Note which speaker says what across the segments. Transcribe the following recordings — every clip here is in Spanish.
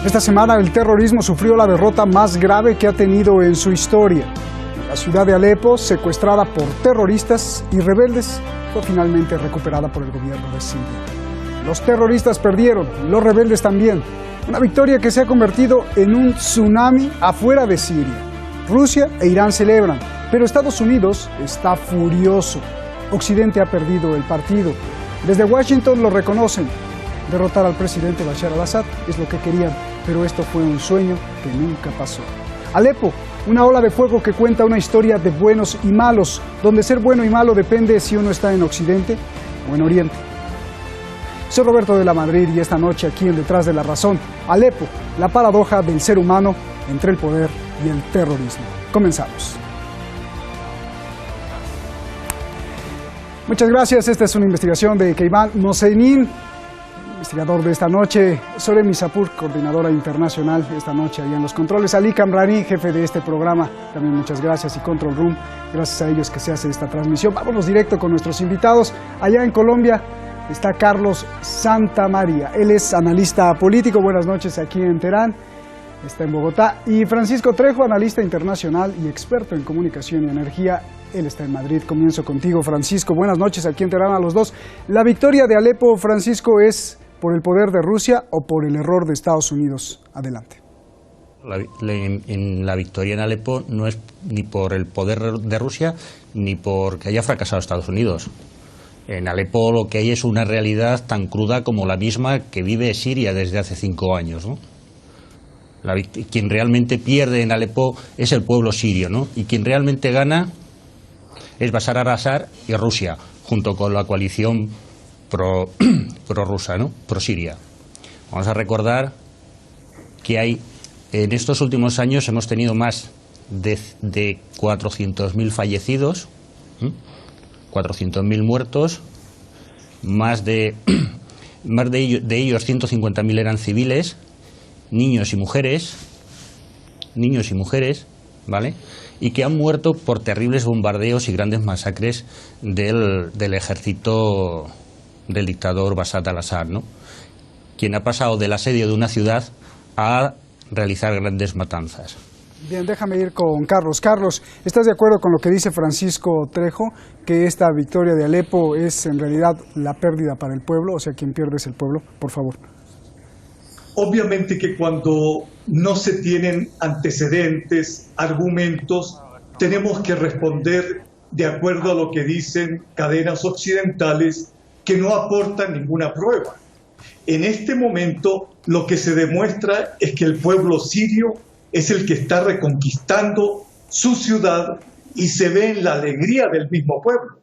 Speaker 1: Esta semana el terrorismo sufrió la derrota más grave que ha tenido en su historia. La ciudad de Alepo, secuestrada por terroristas y rebeldes, fue finalmente recuperada por el gobierno de Siria. Los terroristas perdieron, los rebeldes también. Una victoria que se ha convertido en un tsunami afuera de Siria. Rusia e Irán celebran, pero Estados Unidos está furioso. Occidente ha perdido el partido. Desde Washington lo reconocen. Derrotar al presidente Bashar al-Assad es lo que querían, pero esto fue un sueño que nunca pasó. Alepo, una ola de fuego que cuenta una historia de buenos y malos, donde ser bueno y malo depende si uno está en Occidente o en Oriente. Soy Roberto de la Madrid y esta noche aquí en Detrás de la Razón, Alepo, la paradoja del ser humano entre el poder y el terrorismo. Comenzamos. Muchas gracias. Esta es una investigación de Keyvan Moseinin, investigador de esta noche, Sore Misapur, coordinadora internacional esta noche ahí en los controles, Ali Kamrani, jefe de este programa, también muchas gracias, y Control Room, gracias a ellos que se hace esta transmisión. Vámonos directo con nuestros invitados. Allá en Colombia está Carlos Santamaría, él es analista político, buenas noches aquí en Teherán, está en Bogotá, y Francisco Trejo, analista internacional y experto en comunicación y energía, él está en Madrid. Comienzo contigo, Francisco, buenas noches aquí en Teherán a los dos. La victoria de Alepo, Francisco, ¿es por el poder de Rusia o por el error de Estados Unidos? Adelante.
Speaker 2: La victoria en Alepo no es ni por el poder de Rusia ni porque haya fracasado Estados Unidos. En Alepo lo que hay es una realidad tan cruda como la misma que vive Siria desde hace 5 años, ¿no? Quien realmente pierde en Alepo es el pueblo sirio, ¿no? Y quien realmente gana es Bashar al-Assad y Rusia, junto con la coalición pro-rusa, ¿no? Pro-Siria. Vamos a recordar que en estos últimos años hemos tenido más de 400.000 fallecidos, 400.000 muertos, más de ellos 150.000 eran civiles, niños y mujeres, ¿vale? Y que han muerto por terribles bombardeos y grandes masacres del ejército del dictador Bashar al-Assad, ¿no? Quien ha pasado del asedio de una ciudad a realizar grandes matanzas.
Speaker 1: Bien, déjame ir con Carlos. Carlos, ¿estás de acuerdo con lo que dice Francisco Trejo, que esta victoria de Alepo es en realidad la pérdida para el pueblo? O sea, quien pierde es el pueblo, por favor.
Speaker 3: Obviamente que cuando no se tienen antecedentes, argumentos, tenemos que responder de acuerdo a lo que dicen cadenas occidentales que no aportan ninguna prueba. En este momento lo que se demuestra es que el pueblo sirio es el que está reconquistando su ciudad y se ve en la alegría del mismo pueblo.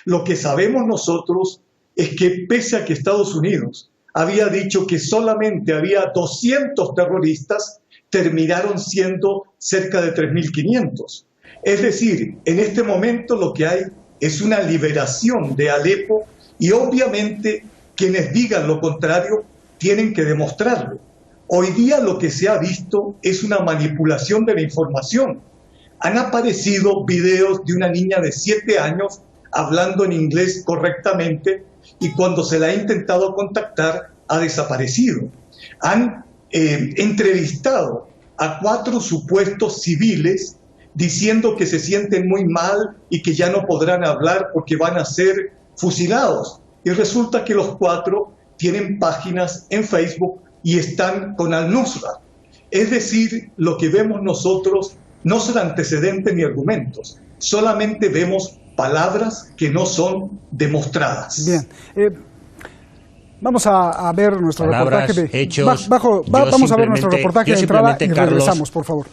Speaker 3: Lo que sabemos nosotros es que pese a que Estados Unidos había dicho que solamente había 200 terroristas, terminaron siendo cerca de 3.500. Es decir, en este momento lo que hay es una liberación de Alepo y obviamente quienes digan lo contrario tienen que demostrarlo. Hoy día lo que se ha visto es una manipulación de la información. Han aparecido videos de una niña de 7 años hablando en inglés correctamente y cuando se la ha intentado contactar ha desaparecido. Han entrevistado a 4 supuestos civiles diciendo que se sienten muy mal y que ya no podrán hablar porque van a ser fusilados. Y resulta que los 4 tienen páginas en Facebook y están con Al-Nusra. Es decir, lo que vemos nosotros no son antecedentes ni argumentos, solamente vemos palabras que no son demostradas.
Speaker 1: Bien. Vamos a ver nuestro
Speaker 2: palabras,
Speaker 1: reportaje de
Speaker 2: hechos.
Speaker 1: Vamos a ver nuestro reportaje de entrada y regresamos, por favor.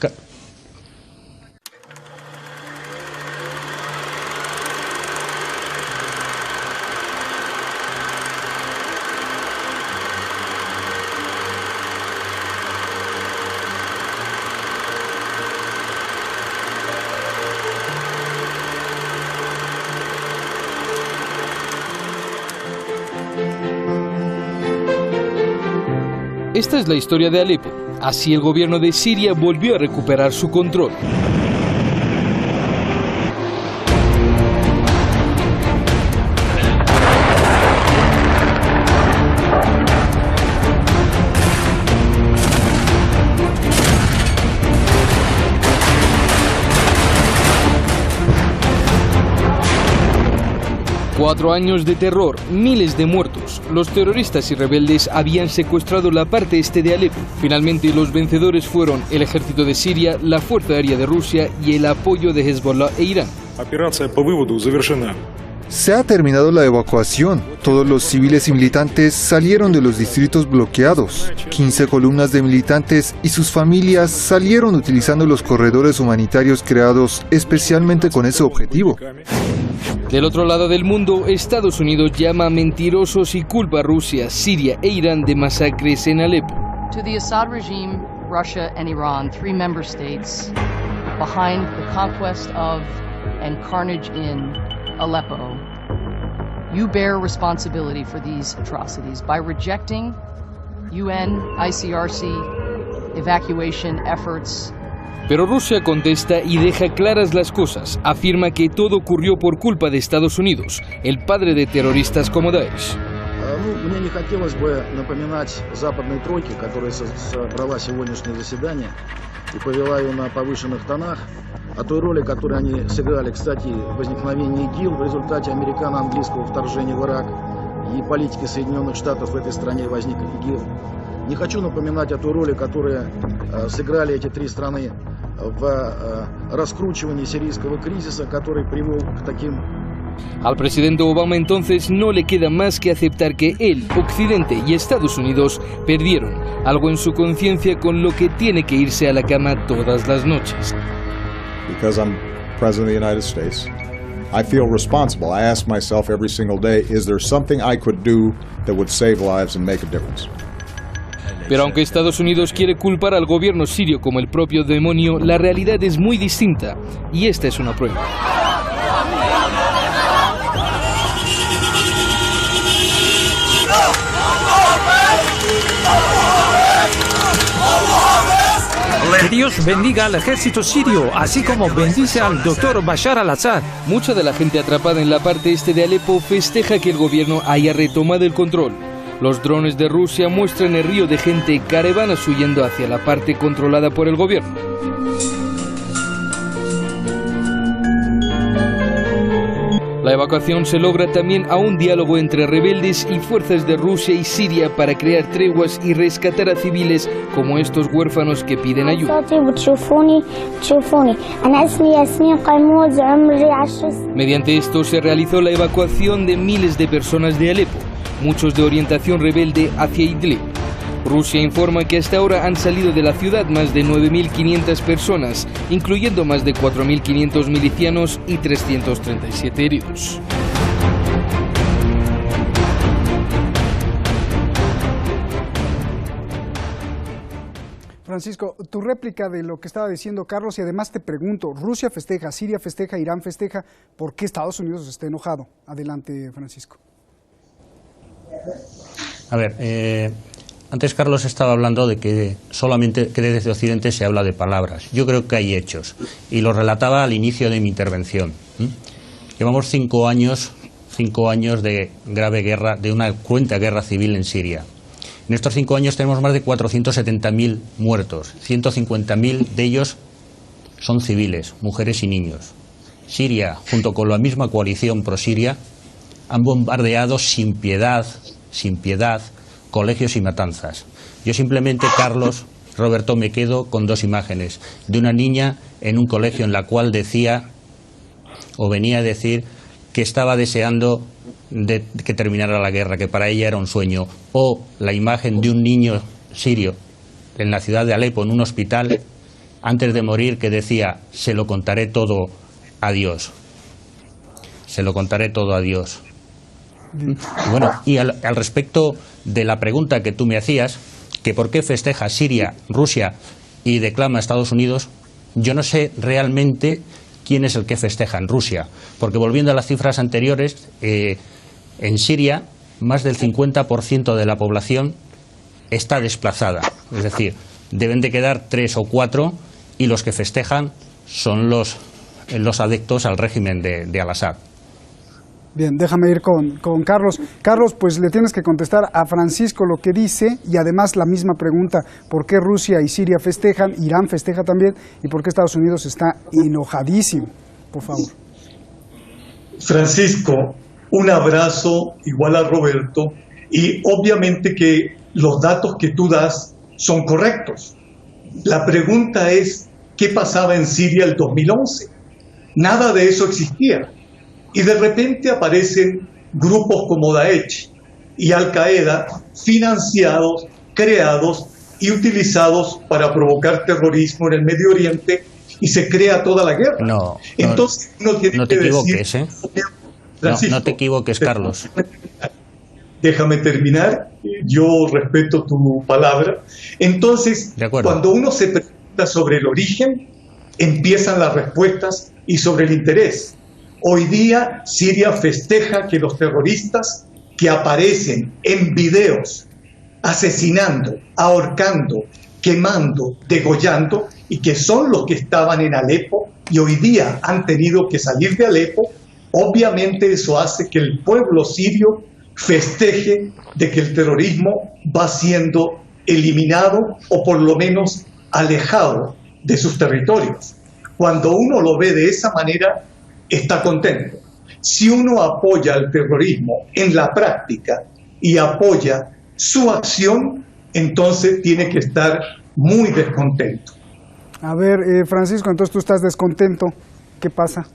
Speaker 4: Esta es la historia de Alepo. Así el gobierno de Siria volvió a recuperar su control. 4 años de terror, miles de muertos. Los terroristas y rebeldes habían secuestrado la parte este de Alepo. Finalmente, los vencedores fueron el ejército de Siria, la Fuerza Aérea de Rusia y el apoyo de Hezbollah e Irán.
Speaker 5: Операция по выводу завершена.
Speaker 6: Se ha terminado la evacuación. Todos los civiles y militantes salieron de los distritos bloqueados. 15 columnas de militantes y sus familias salieron utilizando los corredores humanitarios creados especialmente con ese objetivo.
Speaker 4: Del otro lado del mundo, Estados Unidos llama mentirosos y culpa a Rusia, Siria e Irán de masacres en Alepo.
Speaker 7: To the Assad regime, Russia and Iran, 3 member states behind the conquest of and carnage in Aleppo, you bear responsibility for these atrocities by rejecting UN, ICRC evacuation efforts.
Speaker 4: Pero Rusia contesta y deja claras las cosas. Afirma que todo ocurrió por culpa de Estados Unidos, el padre de terroristas como Daesh.
Speaker 8: Мне не хотелось бы напоминать западной тройке, которая собрала сегодняшнее заседание и повела ее на повышенных тонах, о той роли, которую они сыграли, кстати, в возникновении ИГИЛ в результате американо-английского вторжения в Ирак и политики Соединенных Штатов в этой стране возник ИГИЛ. Не хочу напоминать о той роли, которую сыграли эти 3 страны в раскручивании сирийского кризиса, который привел к таким.
Speaker 4: Al presidente Obama entonces no le queda más que aceptar que él, Occidente y Estados Unidos perdieron algo en su conciencia con lo que tiene que irse a la cama todas las noches.
Speaker 9: Because I'm President of the United States, I feel responsible. I ask myself every single day, is there something I could do that would save lives and make a difference?
Speaker 4: Pero aunque Estados Unidos quiere culpar al gobierno sirio como el propio demonio, la realidad es muy distinta y esta es una prueba.
Speaker 10: Que Dios bendiga al ejército sirio, así como bendice al doctor Bashar al-Assad.
Speaker 4: Mucha de la gente atrapada en la parte este de Alepo festeja que el gobierno haya retomado el control. Los drones de Rusia muestran el río de gente, caravanas huyendo hacia la parte controlada por el gobierno. La evacuación se logra también a un diálogo entre rebeldes y fuerzas de Rusia y Siria para crear treguas y rescatar a civiles como estos huérfanos que piden ayuda. Mediante esto se realizó la evacuación de miles de personas de Alepo, muchos de orientación rebelde hacia Idlib. Rusia informa que hasta ahora han salido de la ciudad más de 9.500 personas, incluyendo más de 4.500 milicianos y 337 heridos.
Speaker 1: Francisco, tu réplica de lo que estaba diciendo Carlos, y además te pregunto, Rusia festeja, Siria festeja, Irán festeja, ¿por qué Estados Unidos está enojado? Adelante, Francisco.
Speaker 2: A ver, antes Carlos estaba hablando de que solamente que desde Occidente se habla de palabras. Yo creo que hay hechos, y lo relataba al inicio de mi intervención. Llevamos 5 años de grave guerra, de una cruenta guerra civil en Siria. En estos 5 años tenemos más de 470.000 muertos, 150.000 de ellos son civiles, mujeres y niños. Siria, junto con la misma coalición pro-siria, han bombardeado sin piedad, colegios y matanzas. Yo simplemente, Carlos, Roberto, me quedo con 2 imágenes de una niña en un colegio en la cual decía, o venía a decir, que estaba deseando que terminara la guerra, que para ella era un sueño, o la imagen de un niño sirio en la ciudad de Alepo, en un hospital, antes de morir, que decía, se lo contaré todo a Dios. Se lo contaré todo a Dios. Bueno, y al respecto de la pregunta que tú me hacías, que por qué festeja Siria, Rusia y declama a Estados Unidos, yo no sé realmente quién es el que festeja en Rusia, porque volviendo a las cifras anteriores, en Siria más del 50% de la población está desplazada, es decir, deben de quedar 3 o 4 y los que festejan son los adeptos al régimen de al-Assad.
Speaker 1: Bien, déjame ir con Carlos. Carlos, pues le tienes que contestar a Francisco lo que dice y además la misma pregunta, ¿por qué Rusia y Siria festejan, Irán festeja también y por qué Estados Unidos está enojadísimo? Por favor.
Speaker 3: Francisco, Un abrazo igual a Roberto, y obviamente que los datos que tú das son correctos. La pregunta es, ¿qué pasaba en Siria el 2011? Nada de eso existía. Y de repente aparecen grupos como Daesh y Al-Qaeda financiados, creados y utilizados para provocar terrorismo en el Medio Oriente, y se crea toda la guerra. Entonces uno tiene
Speaker 2: no te
Speaker 3: que
Speaker 2: equivoques,
Speaker 3: decir,
Speaker 2: no te equivoques, Carlos.
Speaker 3: Déjame terminar, yo respeto tu palabra. Entonces, cuando uno se pregunta sobre el origen, empiezan las respuestas y sobre el interés. Hoy día Siria festeja que los terroristas que aparecen en videos asesinando, ahorcando, quemando, degollando, y que son los que estaban en Alepo y hoy día han tenido que salir de Alepo, obviamente eso hace que el pueblo sirio festeje de que el terrorismo va siendo eliminado o por lo menos alejado de sus territorios. Cuando uno lo ve de esa manera, está contento. Si uno apoya al terrorismo en la práctica y apoya su acción, entonces tiene que estar muy descontento.
Speaker 1: A ver, Francisco, entonces tú estás descontento. ¿Qué pasa?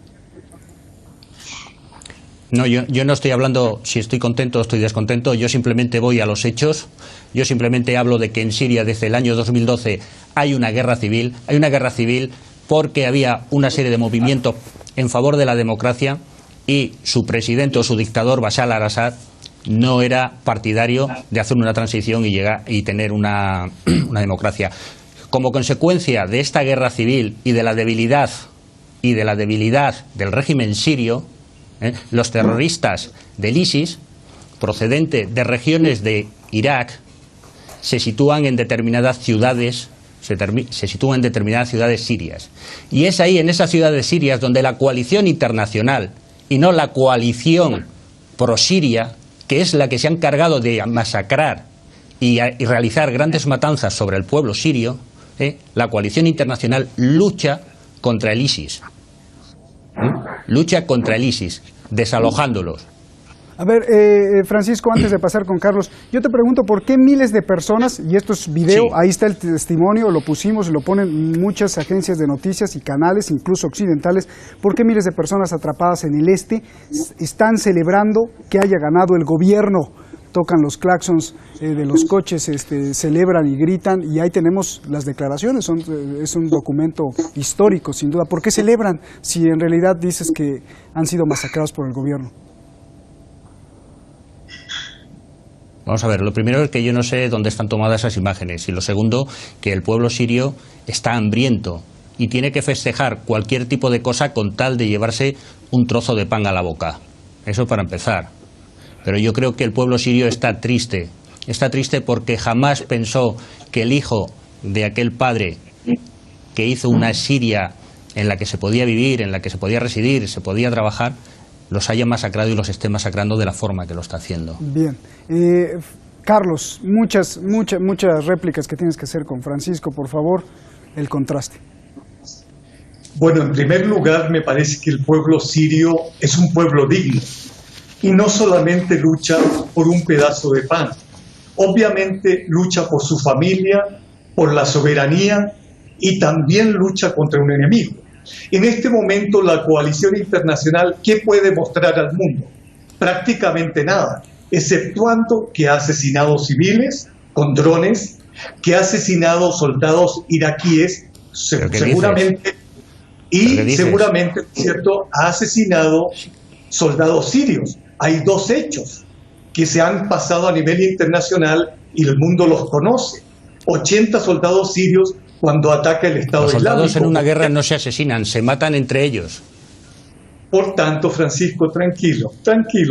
Speaker 2: No, yo no estoy hablando si estoy contento o estoy descontento, yo simplemente voy a los hechos. Yo simplemente hablo de que en Siria desde el año 2012 hay una guerra civil. Hay una guerra civil porque había una serie de movimientos en favor de la democracia y su presidente o su dictador, Bashar al-Assad, no era partidario de hacer una transición y tener una democracia. Como consecuencia de esta guerra civil y de la debilidad del régimen sirio, los terroristas del ISIS, procedentes de regiones de Irak, se sitúan en determinadas ciudades, sirias. Y es ahí, en esas ciudades sirias, donde la coalición internacional y no la coalición pro-siria, que es la que se ha encargado de masacrar y realizar grandes matanzas sobre el pueblo sirio, la coalición internacional lucha contra el ISIS. Lucha contra el ISIS, desalojándolos.
Speaker 1: A ver, Francisco, antes de pasar con Carlos, yo te pregunto por qué miles de personas, y esto es video, sí, ahí está el testimonio, lo pusimos y lo ponen muchas agencias de noticias y canales, incluso occidentales, por qué miles de personas atrapadas en el este están celebrando que haya ganado el gobierno. Tocan los claxons de los coches, celebran y gritan, y ahí tenemos las declaraciones, es un documento histórico sin duda. ¿Por qué celebran si en realidad dices que han sido masacrados por el gobierno?
Speaker 2: Vamos a ver, lo primero es que yo no sé dónde están tomadas esas imágenes, y lo segundo, que el pueblo sirio está hambriento y tiene que festejar cualquier tipo de cosa con tal de llevarse un trozo de pan a la boca. Eso para empezar. Pero yo creo que el pueblo sirio está triste porque jamás pensó que el hijo de aquel padre que hizo una Siria en la que se podía vivir, en la que se podía residir, se podía trabajar, los haya masacrado y los esté masacrando de la forma que lo está haciendo.
Speaker 1: Bien. Carlos, muchas réplicas que tienes que hacer con Francisco, por favor, el contraste.
Speaker 3: Bueno, en primer lugar, me parece que el pueblo sirio es un pueblo digno y no solamente lucha por un pedazo de pan, obviamente lucha por su familia, por la soberanía y también lucha contra un enemigo. En este momento la coalición internacional, ¿qué puede mostrar al mundo? Prácticamente nada, exceptuando que ha asesinado civiles con drones, que ha asesinado soldados iraquíes, seguramente, y seguramente, ¿cierto?, ha asesinado soldados sirios. Hay dos hechos que se han pasado a nivel internacional y el mundo los conoce. 80 soldados sirios cuando ataca el Estado Islámico.
Speaker 2: Los soldados en una guerra no se asesinan, se matan entre ellos.
Speaker 3: Por tanto, Francisco, tranquilo,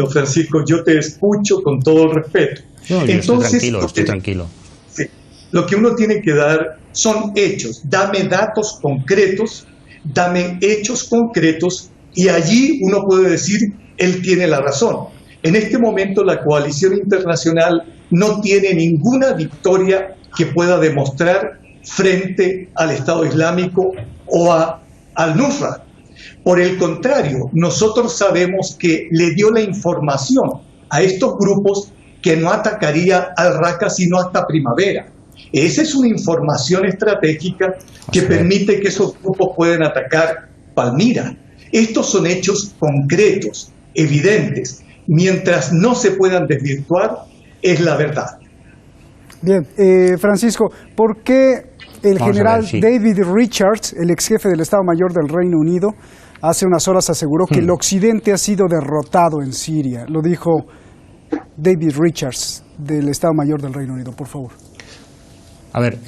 Speaker 3: Francisco, yo te escucho con todo el respeto.
Speaker 2: No, entonces, estoy tranquilo.
Speaker 3: Sí, lo que uno tiene que dar son hechos. Dame datos concretos, dame hechos concretos, y allí uno puede decir, él tiene la razón. En este momento la coalición internacional no tiene ninguna victoria que pueda demostrar frente al Estado Islámico o al Nusra. Por el contrario, nosotros sabemos que le dio la información a estos grupos que no atacaría al Raqqa sino hasta primavera. Esa es una información estratégica que permite que esos grupos puedan atacar Palmira. Estos son hechos concretos, evidentes. Mientras no se puedan desvirtuar, es la verdad.
Speaker 1: Bien, Francisco, ¿por qué el general David Richards, el ex jefe del Estado Mayor del Reino Unido, hace unas horas aseguró que el Occidente ha sido derrotado en Siria? Lo dijo David Richards, del Estado Mayor del Reino Unido, por favor.
Speaker 2: A ver,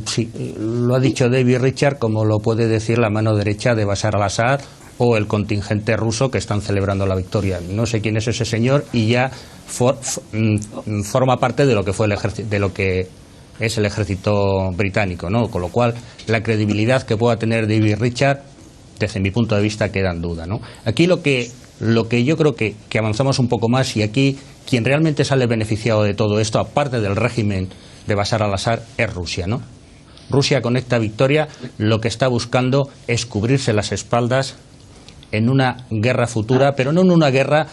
Speaker 2: sí, lo ha dicho David Richards, como lo puede decir la mano derecha de Bashar al-Assad o el contingente ruso que están celebrando la victoria. No sé quién es ese señor y ya forma parte de lo que fue el ejército, de lo que es el ejército británico, ¿no? Con lo cual, la credibilidad que pueda tener David Richards, desde mi punto de vista, queda en duda, ¿no? Aquí lo que yo creo que avanzamos un poco más, y aquí quien realmente sale beneficiado de todo esto, aparte del régimen de Bashar al-Assad, es Rusia, ¿no? Rusia, con esta victoria, lo que está buscando es cubrirse las espaldas en una guerra futura, pero no en una guerra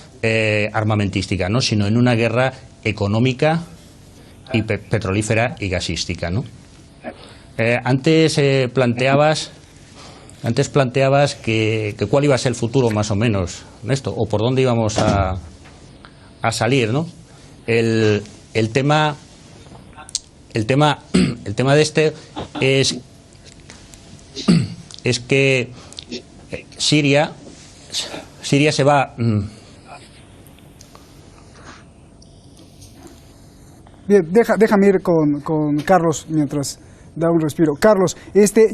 Speaker 2: armamentística, ¿no? Sino en una guerra económica y petrolífera y gasística, ¿no? Antes planteabas que cuál iba a ser el futuro, más o menos, esto, o por dónde íbamos a salir, ¿no? El tema de este es que Siria se va.
Speaker 1: Bien, déjame ir con Carlos mientras da un respiro. Carlos,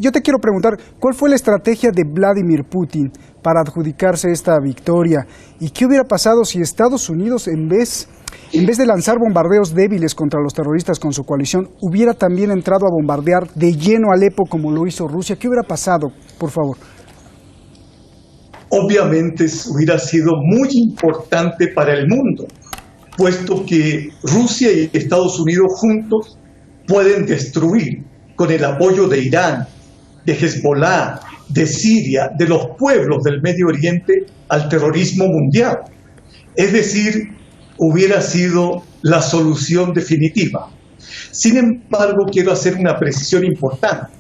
Speaker 1: yo te quiero preguntar, ¿cuál fue la estrategia de Vladimir Putin para adjudicarse esta victoria? ¿Y qué hubiera pasado si Estados Unidos, en vez de lanzar bombardeos débiles contra los terroristas con su coalición, hubiera también entrado a bombardear de lleno Alepo como lo hizo Rusia? ¿Qué hubiera pasado, por favor?
Speaker 3: Obviamente hubiera sido muy importante para el mundo, puesto que Rusia y Estados Unidos juntos pueden destruir, con el apoyo de Irán, de Hezbollah, de Siria, de los pueblos del Medio Oriente, al terrorismo mundial. Es decir, hubiera sido la solución definitiva. Sin embargo, quiero hacer una precisión importante.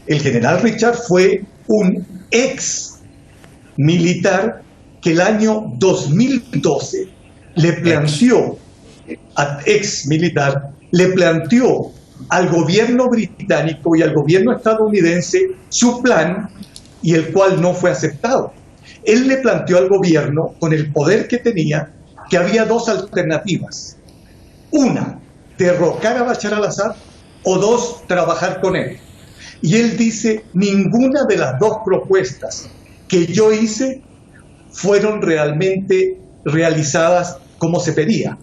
Speaker 3: El general Richard fue un ex militar que el año 2012 le planteó al gobierno británico y al gobierno estadounidense su plan, y el cual no fue aceptado. Él le planteó al gobierno, con el poder que tenía, que había dos alternativas. Una, derrocar a Bashar al-Assad, o dos, trabajar con él. Y él dice, ninguna de las dos propuestas que yo hice fueron realmente realizadas como se pedía.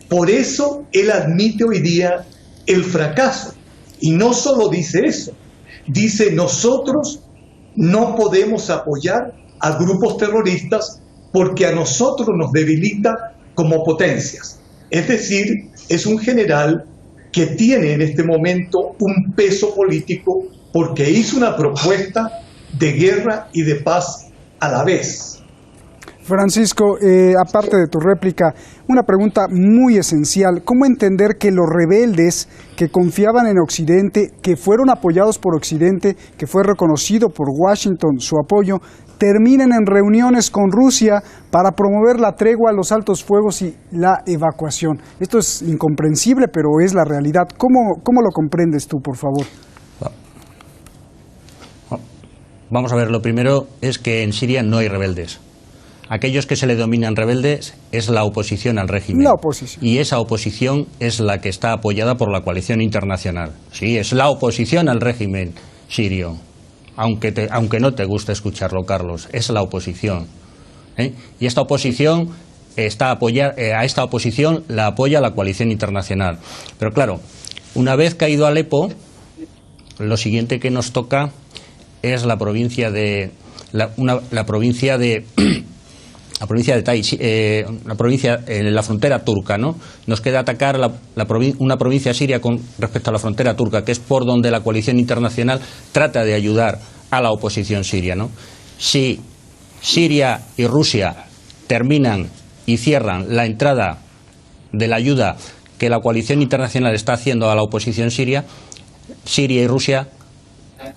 Speaker 3: Por eso él admite hoy día el fracaso. Y no solo dice eso, dice, nosotros no podemos apoyar a grupos terroristas porque a nosotros nos debilita como potencias. Es decir, es un general que tiene en este momento un peso político porque hizo una propuesta de guerra y de paz a la vez.
Speaker 1: Francisco, aparte de tu réplica, una pregunta muy esencial. ¿Cómo entender que los rebeldes que confiaban en Occidente, que fueron apoyados por Occidente, que fue reconocido por Washington su apoyo, terminen en reuniones con Rusia para promover la tregua, los altos fuegos y la evacuación? Esto es incomprensible, pero es la realidad. ¿Cómo lo comprendes tú, por favor?
Speaker 2: Vamos a ver, lo primero es que en Siria no hay rebeldes. Aquellos que se le denominan rebeldes es la oposición al régimen.
Speaker 1: La oposición.
Speaker 2: Y esa oposición es la que está apoyada por la coalición internacional. Sí, es la oposición al régimen sirio. Aunque no te guste escucharlo, Carlos, es la oposición. Y esta oposición a esta oposición la apoya la coalición internacional. Pero claro, una vez caído Alepo, lo siguiente que nos toca es la provincia de Taiz, la frontera turca, ¿no? Nos queda atacar una provincia siria con respecto a la frontera turca, que es por donde la coalición internacional trata de ayudar a la oposición siria, ¿no? Si Siria y Rusia terminan y cierran la entrada de la ayuda que la coalición internacional está haciendo a la oposición siria, Siria y Rusia,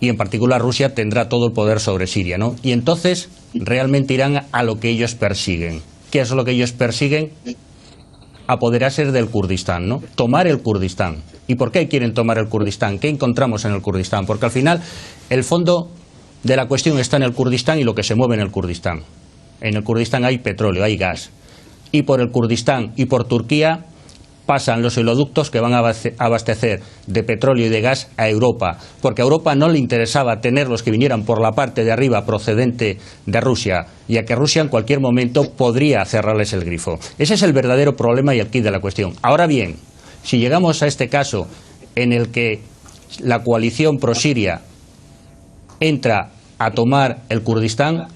Speaker 2: y en particular Rusia, tendrá todo el poder sobre Siria, ¿no? Y entonces realmente irán a lo que ellos persiguen. ¿Qué es lo que ellos persiguen? Apoderarse del Kurdistán, ¿no? Tomar el Kurdistán. ¿Y por qué quieren tomar el Kurdistán? ¿Qué encontramos en el Kurdistán? Porque al final el fondo de la cuestión está en el Kurdistán y lo que se mueve en el Kurdistán. En el Kurdistán hay petróleo, hay gas. Y por el Kurdistán y por Turquía pasan los oleoductos que van a abastecer de petróleo y de gas a Europa, porque a Europa no le interesaba tener los que vinieran por la parte de arriba procedente de Rusia, ya que Rusia en cualquier momento podría cerrarles el grifo. Ese es el verdadero problema y el quid de la cuestión. Ahora bien, si llegamos a este caso en el que la coalición pro-siria entra a tomar el Kurdistán,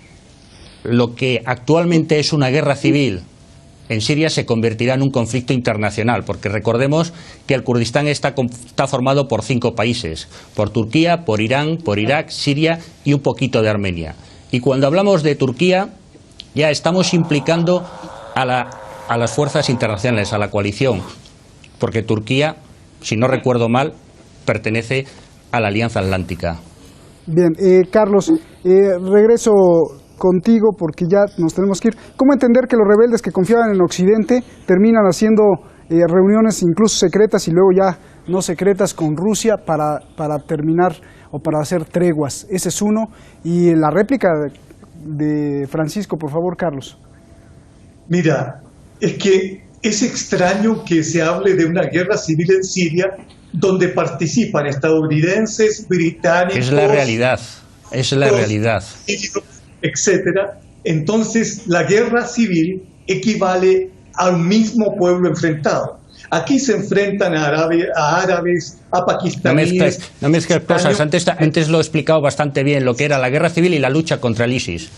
Speaker 2: lo que actualmente es una guerra civil en Siria se convertirá en un conflicto internacional, porque recordemos que el Kurdistán está formado por 5 países, por Turquía, por Irán, por Irak, Siria y un poquito de Armenia. Y cuando hablamos de Turquía, ya estamos implicando a las fuerzas internacionales, a la coalición, porque Turquía, si no recuerdo mal, pertenece a la Alianza Atlántica.
Speaker 1: Bien, Carlos, regreso contigo porque ya nos tenemos que ir. ¿Cómo entender que los rebeldes que confiaban en Occidente terminan haciendo reuniones incluso secretas y luego ya no secretas con Rusia para terminar o para hacer treguas? Ese es uno. Y la réplica de Francisco, por favor, Carlos.
Speaker 3: Mira, es que es extraño que se hable de una guerra civil en Siria donde participan estadounidenses, británicos...
Speaker 2: Es la realidad, es la realidad.
Speaker 3: Etcétera. Entonces, la guerra civil equivale a un mismo pueblo enfrentado. Aquí se enfrentan a árabes, a pakistaníes...
Speaker 2: No mezcles cosas. Antes lo he explicado bastante bien, lo que era la guerra civil y la lucha contra el ISIS.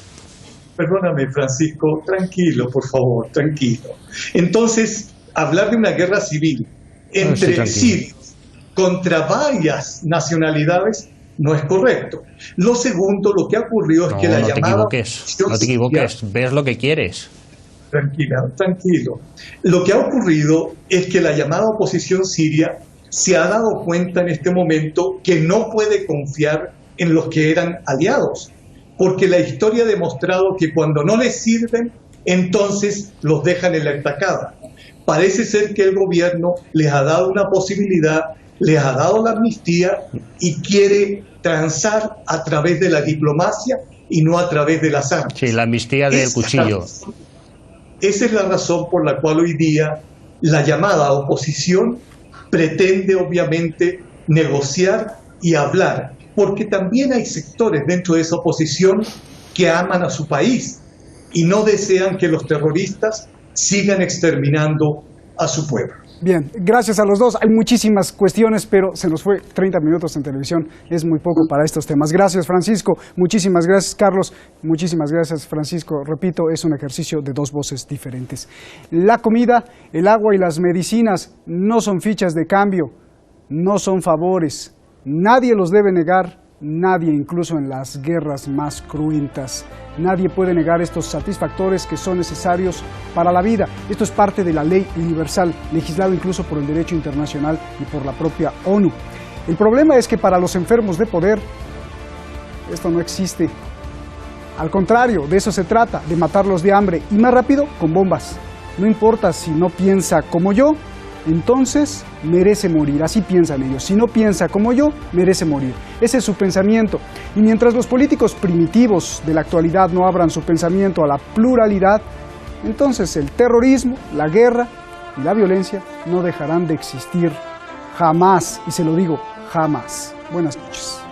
Speaker 3: Perdóname, Francisco, tranquilo, por favor, tranquilo. Entonces, hablar de una guerra civil entre sirios contra varias nacionalidades no es correcto. Lo segundo, lo que ha ocurrido es que la llamada...
Speaker 2: No te equivoques, ves lo que quieres.
Speaker 3: Tranquilo. Lo que ha ocurrido es que la llamada oposición siria se ha dado cuenta en este momento que no puede confiar en los que eran aliados, porque la historia ha demostrado que cuando no les sirven, entonces los dejan en la estacada. Parece ser que el gobierno les ha dado una posibilidad, les ha dado la amnistía y quiere transar a través de la diplomacia y no a través de las armas.
Speaker 2: Sí, la amnistía del cuchillo.
Speaker 3: Esa es la razón por la cual hoy día la llamada oposición pretende obviamente negociar y hablar, porque también hay sectores dentro de esa oposición que aman a su país y no desean que los terroristas sigan exterminando a su pueblo.
Speaker 1: Bien, gracias a los dos. Hay muchísimas cuestiones, pero se nos fue 30 minutos en televisión. Es muy poco para estos temas. Gracias, Francisco. Muchísimas gracias, Carlos. Muchísimas gracias, Francisco. Repito, es un ejercicio de 2 voces diferentes. La comida, el agua y las medicinas no son fichas de cambio, no son favores. Nadie los debe negar, nadie, incluso en las guerras más cruentas. Nadie puede negar estos satisfactores que son necesarios para la vida. Esto es parte de la ley universal, legislado incluso por el derecho internacional y por la propia ONU. El problema es que para los enfermos de poder, esto no existe. Al contrario, de eso se trata, de matarlos de hambre y más rápido con bombas. No importa si no piensa como yo, entonces merece morir. Así piensan ellos. Si no piensa como yo, merece morir. Ese es su pensamiento. Y mientras los políticos primitivos de la actualidad no abran su pensamiento a la pluralidad, entonces el terrorismo, la guerra y la violencia no dejarán de existir jamás. Y se lo digo, jamás. Buenas noches.